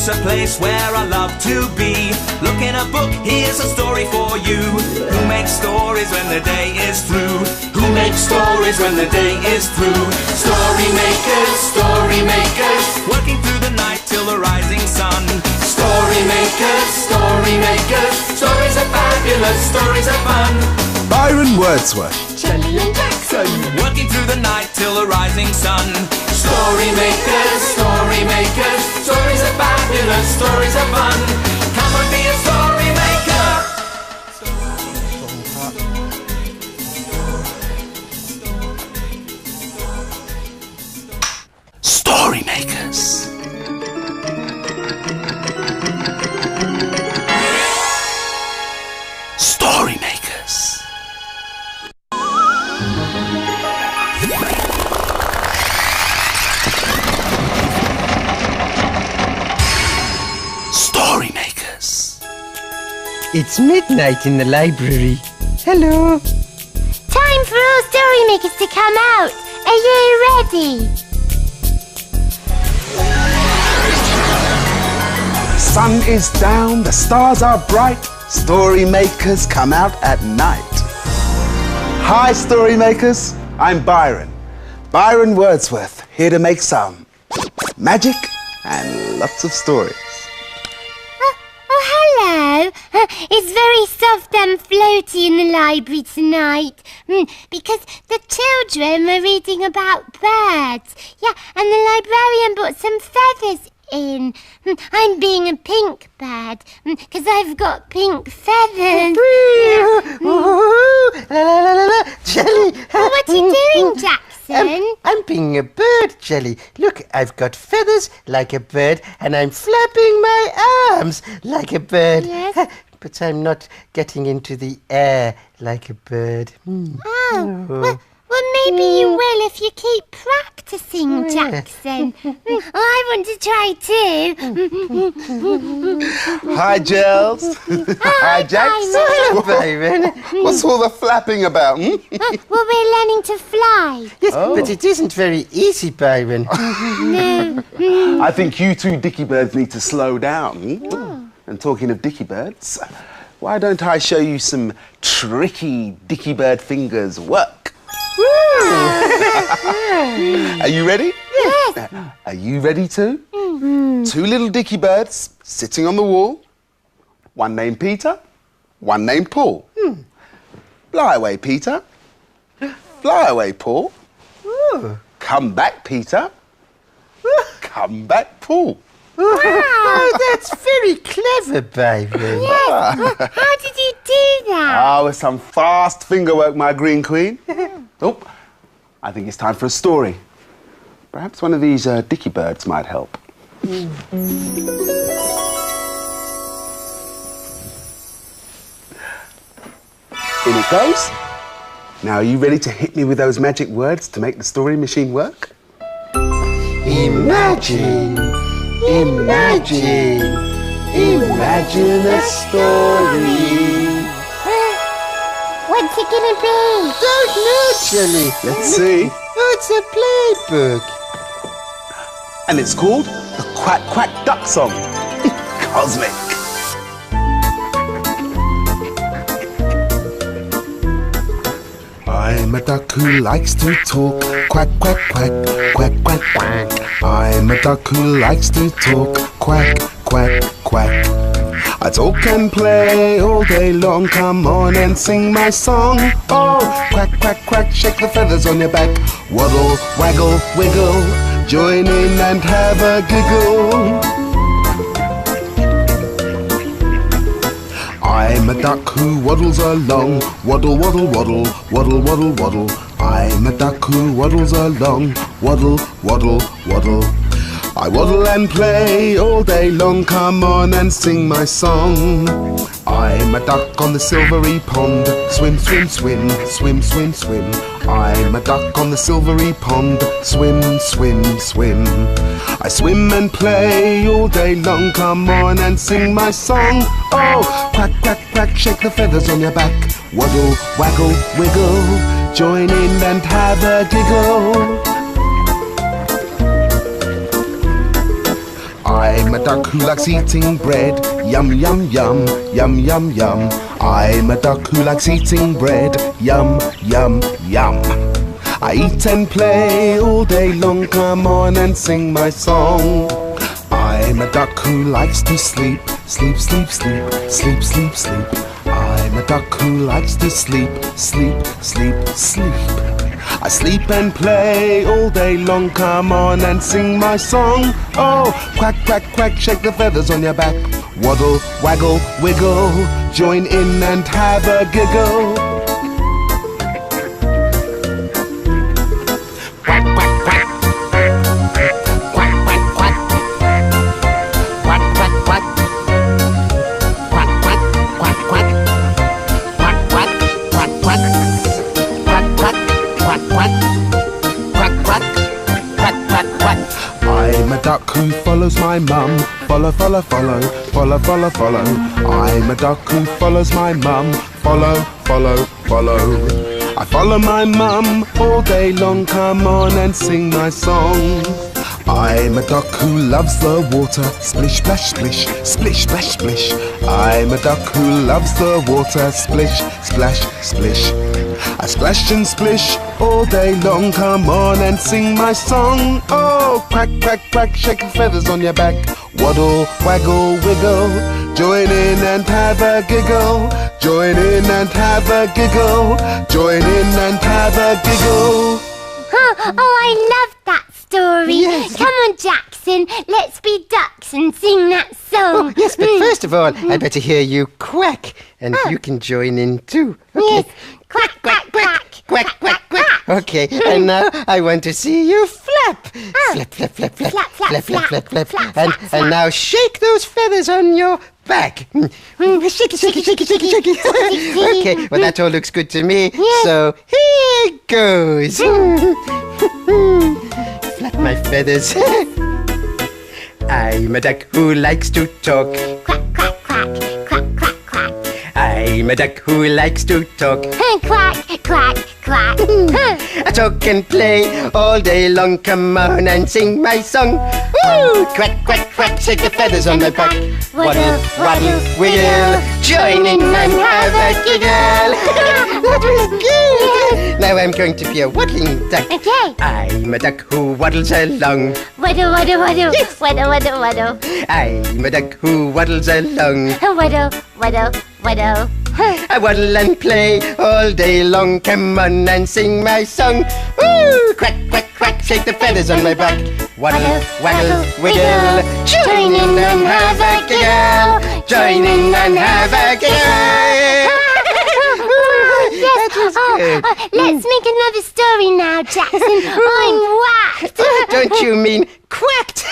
It's a place where I love to be. Look in a book, here's a story for you. Who makes stories when the day is through? Who makes stories when the day is through? Story makers, working through the night till the rising sun. Story makers, stories are fabulous, stories are fun. Byron Wordsworth. Shelley and Jackson, working through the night till the rising sun. Story makers, stories are fabulous, stories are fun. Come and be a story maker. Story makers. Story makers. Story makers. It's midnight in the library. Hello. time for all story makers to come out. Are you ready? Sun is down, the stars are bright. Story makers come out at night. Hi, story makers. I'm Byron. Byron Wordsworth, here to make some magic and lots of stories. Oh, hello. It's very soft and floaty in the library tonight because the children were reading about birds. Yeah, and the librarian brought some feathers in. I'm being a pink bird because I've got pink feathers. Jelly. What are you doing, Jackson? I'm being a bird, Jelly. Look, I've got feathers like a bird and I'm flapping my arms like a bird. Yes. But I'm not getting into the air like a bird. Oh, well, maybe you will if you keep practicing, Jackson. I want to try too. Hi, Gels. Hi, Jax. Hello, Byron. What's all the flapping about? Well, we're learning to fly. Yes, but it isn't very easy, Byron. No. I think you two dicky birds need to slow down. And talking of dicky birds, why don't I show you some tricky dicky bird fingers work? Are you ready? Yes. Are you ready too? Two little dicky birds sitting on the wall. One named Peter, one named Paul. Fly away, Peter. Fly away, Paul. Come back, Peter. Come back, Paul. Oh, that's very clever, Byron. Yes. How did you do that? Ah, with some fast finger work, my green queen. Oh, I think it's time for a story. Perhaps one of these dicky birds might help. In it goes. Now, are you ready to hit me with those magic words to make the story machine work? Imagine, imagine, imagine a story. What's it gonna be? Don't know, Jelly. Let's see. Oh, it's a playbook. And it's called the Quack Quack Duck Song. Cosmic. I'm a duck who likes to talk. Quack, quack, quack, quack, quack, quack. I'm a duck who likes to talk. Quack, quack, quack. I talk and play all day long. Come on and sing my song. Oh, quack, quack, quack, shake the feathers on your back. Waddle, waggle, wiggle. Join in and have a giggle. I'm a duck who waddles along. Waddle, waddle, waddle, waddle, waddle, waddle. I'm a duck who waddles along. Waddle, waddle, waddle. I waddle and play all day long. Come on and sing my song. I'm a duck on the silvery pond. Swim, swim, swim, swim, swim, swim. I'm a duck on the silvery pond. Swim, swim, swim. I swim and play all day long. Come on and sing my song. Oh, quack, quack, quack, shake the feathers on your back. Waddle, waggle, wiggle. Join in and have a giggle. I'm a duck who likes eating bread. Yum, yum, yum, yum, yum, yum. I'm a duck who likes eating bread. Yum, yum, yum. I eat and play all day long. Come on and sing my song. I'm a duck who likes to sleep. Sleep, sleep, sleep, sleep, sleep, sleep. I'm a duck who likes to sleep. Sleep, sleep, sleep. I sleep and play all day long. Come on and sing my song. Oh, quack, quack, quack, shake the feathers on your back. Waddle, waggle, wiggle. Join in and have a giggle. Quack, quack, quack. Quack, quack, quack. Quack, quack, quack. Quack, quack, quack, quack. Quack, quack, quack, quack. Quack, quack, quack, quack. Quack, quack, quack, quack, quack. I'm a duck who follows my mum. Follow, follow, follow, follow, follow, follow. I'm a duck who follows my mum. Follow, follow, follow. I follow my mum all day long. Come on and sing my song. I'm a duck who loves the water. Splish, splash, splish, splish, splash, splish. I'm a duck who loves the water. Splish, splash, splish. I splash and splish all day long. Come on and sing my song. Oh, quack, quack, quack, shake the feathers on your back. Waddle, waggle, wiggle. Join in and have a giggle. Join in and have a giggle. Join in and have a giggle. Oh, I love that story. Yes. Come on, Jackson, let's be ducks and sing that song. Oh, yes, but first of all, I'd better hear you quack, and you can join in too. Okay. Yes, quack, quack, quack. Quack, quack, quack. Okay, and now I want to see you flap. Flap, flap, flap, flap, Flap, flap, flap, flap, flap, flap. flap, And flap, flap. now shake those feathers on your back. Shake it, shake it, shake it, shake it, shake it. Okay, well that all looks good to me. So here goes. Flap my feathers. I'm a duck who likes to talk. Quack, quack, quack, quack, quack, quack. I'm a duck who likes to talk. Quack, quack, quack. I talk and play all day long. Come on and sing my song. Woo! Quack, quack, quack, shake the feathers on my back. Waddle, waddle, wiggle. Join in and have a giggle. That was good. Now I'm going to be a waddling duck. Okay. I'm a duck who waddles along. Waddle, waddle, waddle. Waddle, waddle, waddle. I'm a duck who waddles along. Waddle, waddle, waddle. I waddle and play all day long. Come on and sing my song. Woo! Quack, quack, quack, shake the feathers on my back. Waddle, waggle, wiggle. Join in and have a giggle. Join in and have a giggle. Yes. That was good. Let's make another story now, Jackson. I'm whacked. Don't you mean quacked?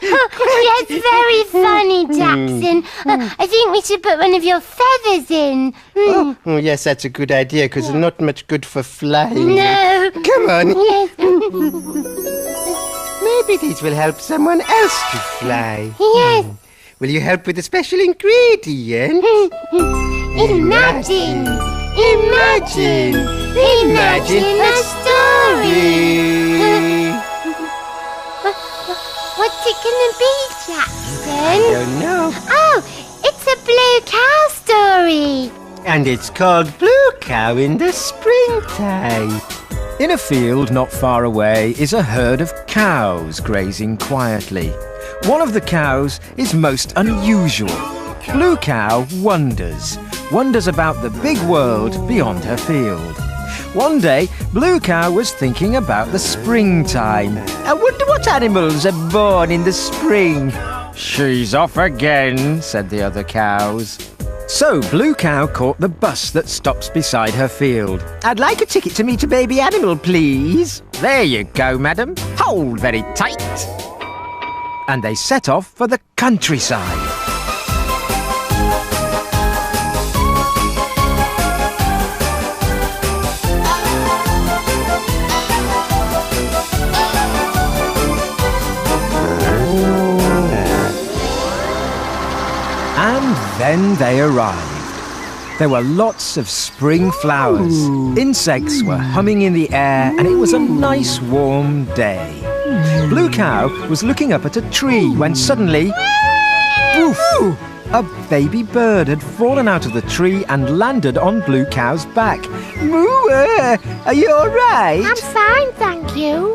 Yes, very funny, Jackson. I think we should put one of your feathers in. Oh, yes, that's a good idea, because they're not much good for flying. No. Come on. Yes. Maybe these will help someone else to fly. Yes. Will you help with the special ingredient? Imagine. Imagine. Imagine a story. What's it gonna be, Jackson? Don't know. Oh, it's a blue cow story. And it's called Blue Cow in the Springtime. In a field not far away is a herd of cows grazing quietly. One of the cows is most unusual. Blue Cow wonders about the big world beyond her field. One day, Blue Cow was thinking about the springtime. I wonder what animals are born in the spring. She's off again, said the other cows. So Blue Cow caught the bus that stops beside her field. I'd like a ticket to meet a baby animal, please. There you go, madam. Hold very tight. And they set off for the countryside. And then they arrived. There were lots of spring flowers. Insects were humming in the air, and it was a nice warm day. Blue Cow was looking up at a tree when suddenly... Woof! A baby bird had fallen out of the tree and landed on Blue Cow's back. Moo! Are you all right? I'm fine, thank you.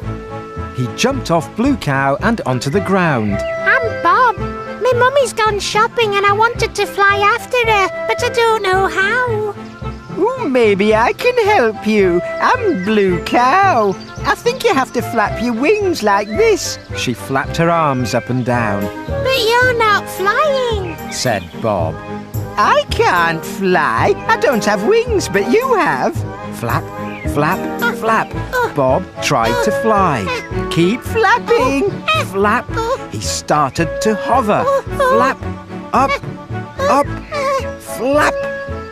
He jumped off Blue Cow and onto the ground. I'm Bob. My mummy's gone shopping and I wanted to fly after her, but I don't know how. Ooh, maybe I can help you. I'm Blue Cow. I think you have to flap your wings like this. She flapped her arms up and down. But you're not flying, said Bob. I can't fly. I don't have wings, but you have. Flap, flap, flap. Bob tried to fly. Keep flapping. Flap. He started to hover. Flap, up, up, flap.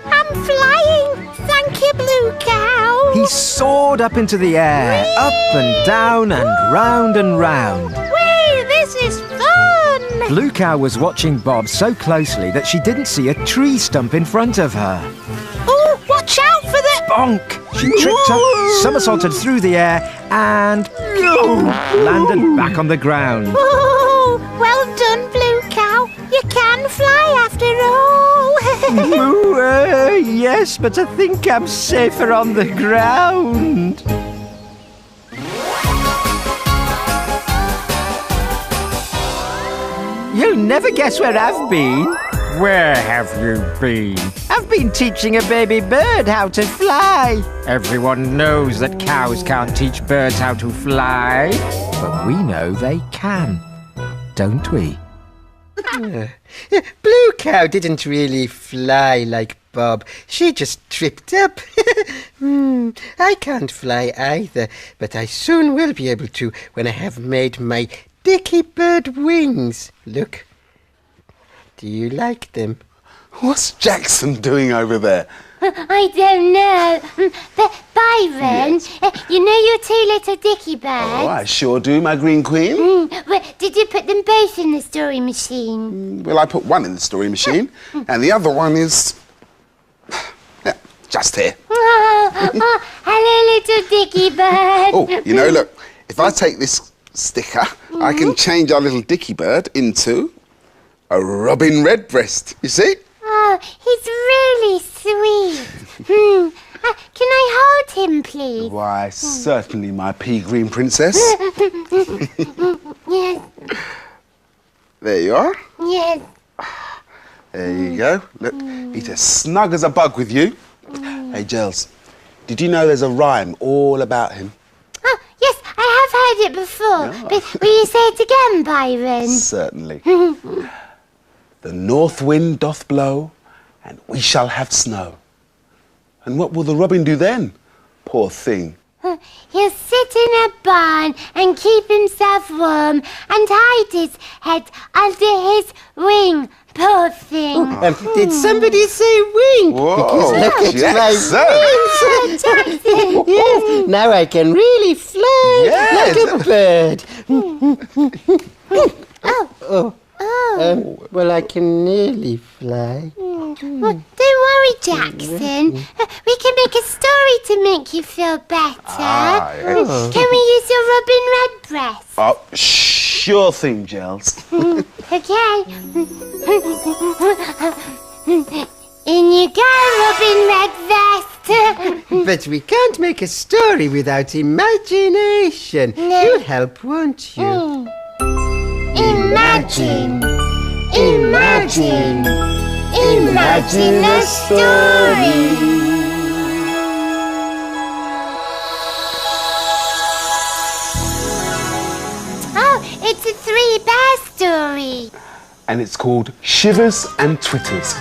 I'm flying. Thank you, Blue Cow. He soared up into the air, up and down and round and round. Whee, this is fun. Blue Cow was watching Bob so closely that she didn't see a tree stump in front of her. Oh, watch out for the... Bonk! She tripped up, somersaulted through the air and landed back on the ground. Oh, well done, Blue Cow. You can fly after all. Yes, but I think I'm safer on the ground. You'll never guess where I've been. Where have you been? I've been teaching a baby bird how to fly. Everyone knows that cows can't teach birds how to fly. But we know they can, don't we? Blue Cow didn't really fly like Bob. She just tripped up. I can't fly either, but I soon will be able to when I have made my dicky bird wings. Look. Do you like them? What's Jackson doing over there? I don't know. But Byron, you know your two little dicky birds? Oh, I sure do, my green queen. Well, did you put them both in the story machine? Well, I put one in the story machine, and the other one is... yeah, just here. Hello, little dicky bird. Oh, you know, look, if I take this sticker, I can change our little dicky bird into a robin redbreast, you see? Oh, he's really sweet. Can I hold him, please? Why, certainly, my pea green princess. Yes, There you are. yes. There you go. Look, he's as snug as a bug with you. Hey, Giles, did you know there's a rhyme all about him? Oh, yes, I have heard it before. But will you say it again, Byron? Certainly. The north wind doth blow, and we shall have snow. And what will the robin do then? Poor thing. He'll sit in a barn and keep himself warm and hide his head under his wing. Poor thing. Did somebody say wing? Whoa, Because look at Jackson. my wings. Jackson. Yes, now I can really fly Yes. like a bird. Well, I can nearly fly. Well, don't worry, Jackson. We can make a story to make you feel better. Yes. Can we use your Robin Redbreast? Oh, sure thing, Giles. Okay. In you go, Robin Redbreast. But we can't make a story without imagination. No. You'll help, won't you? Imagine. Imagine. Imagine a story. Oh, it's a three-bear story. And it's called Shivers and Twitters.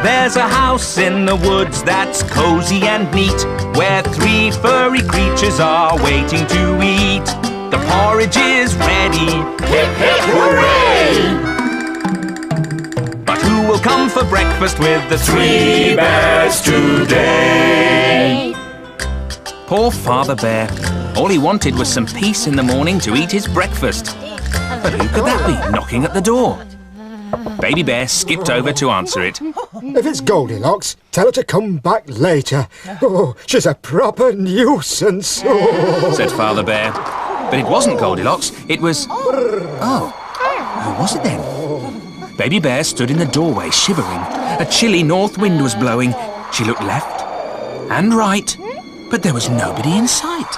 There's a house in the woods that's cozy and neat, where three furry creatures are waiting to eat. The porridge is ready, hip hip hooray! But who will come for breakfast with the three bears today? Poor Father Bear. All he wanted was some peace in the morning to eat his breakfast. But who could that be knocking at the door? Baby Bear skipped over to answer it. If it's Goldilocks, tell her to come back later. Oh, she's a proper nuisance. Oh. Said Father Bear. But it wasn't Goldilocks, it was... Oh, who was it then? Baby Bear stood in the doorway shivering. A chilly north wind was blowing. She looked left and right, but there was nobody in sight.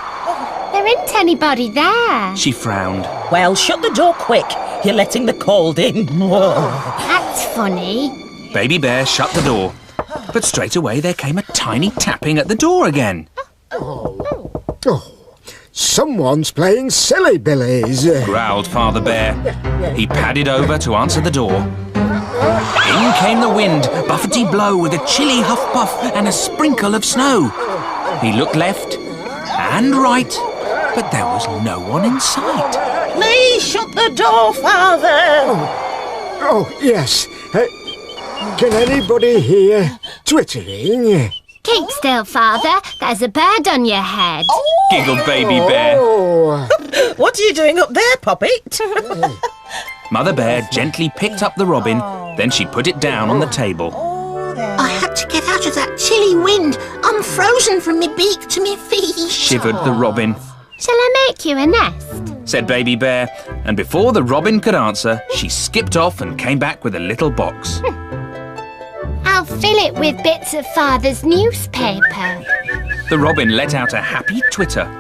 There isn't anybody there. She frowned. Well, shut the door quick. You're letting the cold in. That's funny. Baby Bear shut the door, but straight away there came a tiny tapping at the door again. Oh, someone's playing silly billies. Growled Father Bear. He padded over to answer the door. In came the wind, buffety blow with a chilly huff-puff and a sprinkle of snow. He looked left and right, but there was no one in sight. Please shut the door, Father. Oh, yes. Can anybody hear twittering? Keep still, Father. There's a bird on your head. Giggled Baby Bear. Oh, What are you doing up there, Poppet? Mother Bear gently picked up the robin, then she put it down on the table. I had to get out of that chilly wind. I'm frozen from me beak to me feet. Shivered the robin. Shall I make you a nest? Said Baby Bear, and before the robin could answer, she skipped off and came back with a little box. I'll fill it with bits of Father's newspaper. The robin let out a happy twitter.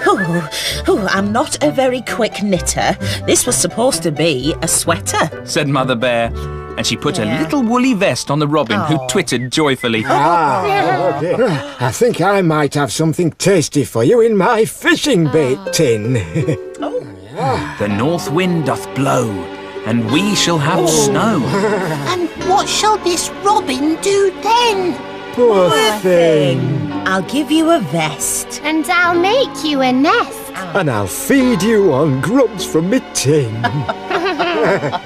I'm not a very quick knitter. This was supposed to be a sweater. Said Mother Bear, and she put a little woolly vest on the robin, who twittered joyfully. I think I might have something tasty for you in my fishing bait tin. The north wind doth blow, and we shall have snow. And what shall this robin do then? Poor thing. I'll give you a vest. And I'll make you a nest. And I'll feed you on grubs from me tin.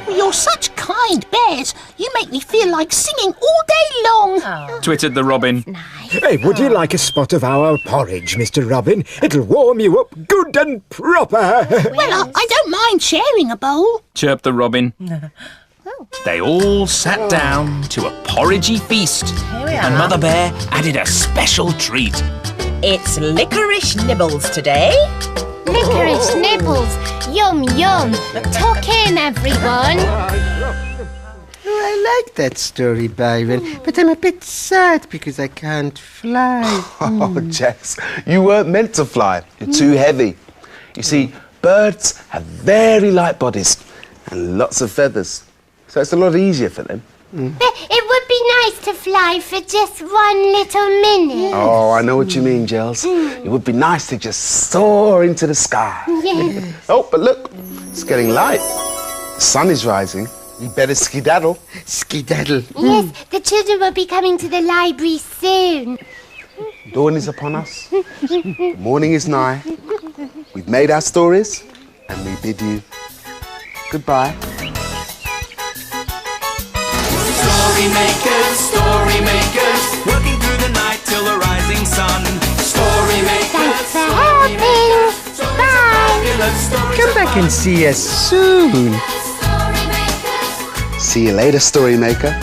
You're such kind bears. You make me feel like singing all day long. Twittered the robin. Hey, would you like a spot of our porridge, Mr. Robin? It'll warm you up good and proper. Well, I don't mind sharing a bowl. Chirped the robin. They all sat down to a porridgey feast, and Mother Bear added a special treat. It's licorice nibbles today. Licorice nibbles. Yum, yum. Tuck in, everyone. I like that story, Byron, but I'm a bit sad because I can't fly. Oh, Jess, you weren't meant to fly. You're too heavy. You see, birds have very light bodies and lots of feathers, so it's a lot easier for them. It would be nice to fly for just 1 little minute. Oh, I know what you mean, Gels. It would be nice to just soar into the sky. Yeah. Oh, but look, it's getting light. The sun is rising. We better skedaddle. Skedaddle. Yes, the children will be coming to the library soon. Dawn is upon us. The morning is nigh. We've made our stories, and we bid you goodbye. Story makers, working through the night till the rising sun. Story Thanks for helping. Bye. Come back and see us soon. See you later, Story Maker.